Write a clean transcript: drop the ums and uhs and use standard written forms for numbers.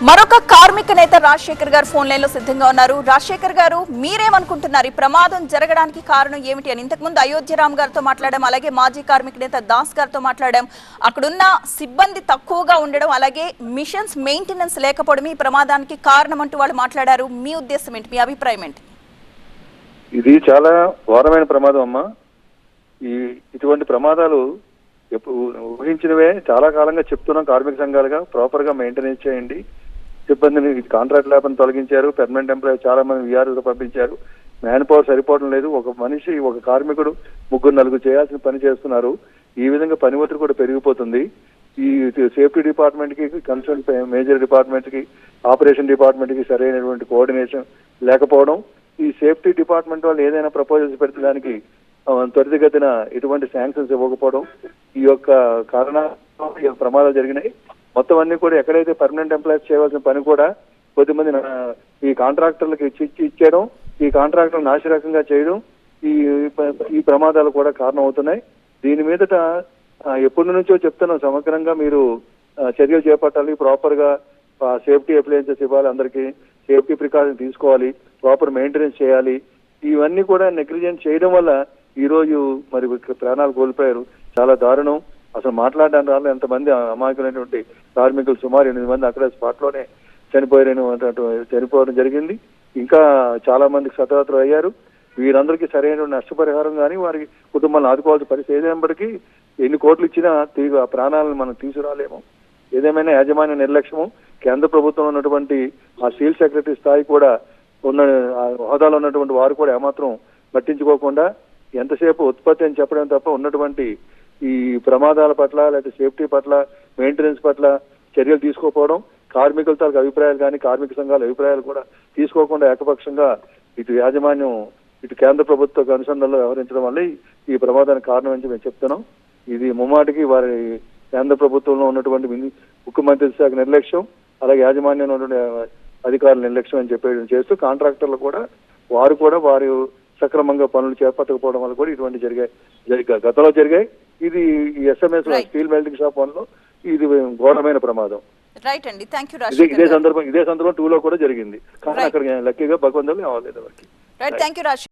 మరొక కార్మిక నేత రాజశేఖర్ గారు ఫోన్ లైన్ లో సిద్ధంగా ఉన్నారు. రాజశేఖర్ గారు, మీరేమనుకుంటున్నారు ఈ ప్రమాదం జరగడానికి కారణం ఏమిటి అని? ఇంతకుముందు అయోధ్యరామ్ గారితో మాట్లాడాం, అలాగే మాజీ కార్మిక నేత దాస్ గారితో మాట్లాడాం. అక్కడున్న సిబ్బంది తక్కువగా ఉండడం, అలాగే మిషన్స్ మెయింటెనెన్స్ లేకపోవడం ఈ ప్రమాదానికి కారణం అంటూ వాళ్ళు మాట్లాడారు. మీ ఉద్దేశం ఏంటి, మీ అభిప్రాయం ఏంటి? ఇది చాలా ఘోరమైన ప్రమాదం అమ్మా. ఇటువంటి ప్రమాదాలు ఊహించినవే చాలా కాలంగా చెప్తున్నాం. కార్మిక సంఘాలుగా ప్రాపర్ గా మెయింటెనెన్స్ చేయండి, సిబ్బందిని కాంట్రాక్ట్ లేబర్ని తొలగించారు, పెర్మనెంట్ ఎంప్లాయీ చాలా మంది విఆర్ఓ పంపించారు, మ్యాన్ పవర్ సరిపోవడం లేదు, ఒక మనిషి ఒక కార్మికుడు 3-4 చేయాల్సిన పని చేస్తున్నారు. ఈ విధంగా పని ఒత్తిడి కూడా పెరిగిపోతుంది. ఈ సేఫ్టీ డిపార్ట్మెంట్ కి, కన్సర్న్ మేజర్ డిపార్ట్మెంట్ కి, ఆపరేషన్ డిపార్ట్మెంట్ కి సరైనటువంటి కోఆర్డినేషన్ లేకపోవడం, ఈ సేఫ్టీ డిపార్ట్మెంట్ వాళ్ళు ఏదైనా ప్రపోజల్స్ పెడితే దానికి త్వరితగతిన ఎటువంటి శాంక్షన్స్ ఇవ్వకపోవడం, ఈ యొక్క కారణాలు ప్రమాదాలు జరిగినాయి. మొత్తం అన్ని కూడా ఎక్కడైతే పర్మనెంట్ ఎంప్లాయీస్ చేయవలసిన పని కూడా కొద్దిమంది ఈ కాంట్రాక్టర్లకు ఇచ్చేయడం, ఈ కాంట్రాక్టర్ నాశరకంగా చేయడం, ఈ ప్రమాదాలు కూడా కారణం అవుతున్నాయి. దీని మీదట ఎప్పటి నుంచో చెప్తున్నాం, సమగ్రంగా మీరు చర్యలు చేపట్టాలి, ప్రాపర్ గా సేఫ్టీ అప్లయన్సెస్ ఇవ్వాలి, అందరికీ సేఫ్టీ ప్రికాషన్ తీసుకోవాలి, ప్రాపర్ మెయింటెనెన్స్ చేయాలి. ఇవన్నీ కూడా నెగ్లిజెన్స్ చేయడం వల్ల ఈ రోజు మరి ప్రాణాలు కోల్పోయారు. చాలా దారుణం. అసలు మాట్లాడడానికి రాళ్ళు ఎంతమంది అమాయకులైనటువంటి కార్మికులు సుమారు 8 మంది అక్కడే స్పాట్ లోనే చనిపోవడం జరిగింది. ఇంకా చాలా మందికి శతగాత్రులు అయ్యారు. వీరందరికీ సరైన నష్టపరిహారం కానీ వారి కుటుంబాలను ఆదుకోవాల్సిన పరిస్థితి ఏదైనప్పటికీ ఎన్ని కోట్లు ఇచ్చినా తిరిగి ఆ ప్రాణాలను మనం తీసుకురాలేము. ఏదేమైనా యాజమాన్య నిర్లక్ష్యము, కేంద్ర ప్రభుత్వంలో ఉన్నటువంటి ఆ స్టీల్ సెక్రటరీ స్థాయి కూడా ఉన్న హోదాలో ఉన్నటువంటి వారు కూడా ఏమాత్రం పట్టించుకోకుండా ఎంతసేపు ఉత్పత్తి అని చెప్పడం తప్ప ఉన్నటువంటి ఈ ప్రమాదాల పట్ల, లేకపోతే సేఫ్టీ పట్ల, మెయింటెనెన్స్ పట్ల చర్యలు తీసుకోకపోవడం, కార్మికుల తాలూకు అభిప్రాయాలు కానీ కార్మిక సంఘాల అభిప్రాయాలు కూడా తీసుకోకుండా ఏకపక్షంగా ఇటు యాజమాన్యం ఇటు కేంద్ర ప్రభుత్వ అనుసంధానంలో వ్యవహరించడం వల్ల ఈ ప్రమాదానికి కారణం అని మేము చెప్తున్నాం. ఇది ముమ్మాటికి వారి కేంద్ర ప్రభుత్వంలో ఉన్నటువంటి ముఖ్యమంత్రి శాఖ నిర్లక్ష్యం, అలాగే యాజమాన్యంలో ఉన్నటువంటి అధికారుల నిర్లక్ష్యం అని చేస్తూ కాంట్రాక్టర్లు కూడా వారు సక్రమంగా పనులు చేపట్టకపోవడం వల్ల కూడా ఇటువంటి గతంలో జరిగాయి. ఇది SMS స్టీల్ మెల్టింగ్ షాప్ వన్లో ఇది ఘోరమైన ప్రమాదం. రైట్ అండి, థ్యాంక్ యూ. ఇదే సందర్భం 2లో కూడా జరిగింది, కానీ అక్కడ లక్కీగా భగవంతులు అవ్వలేదు. Right, thank you.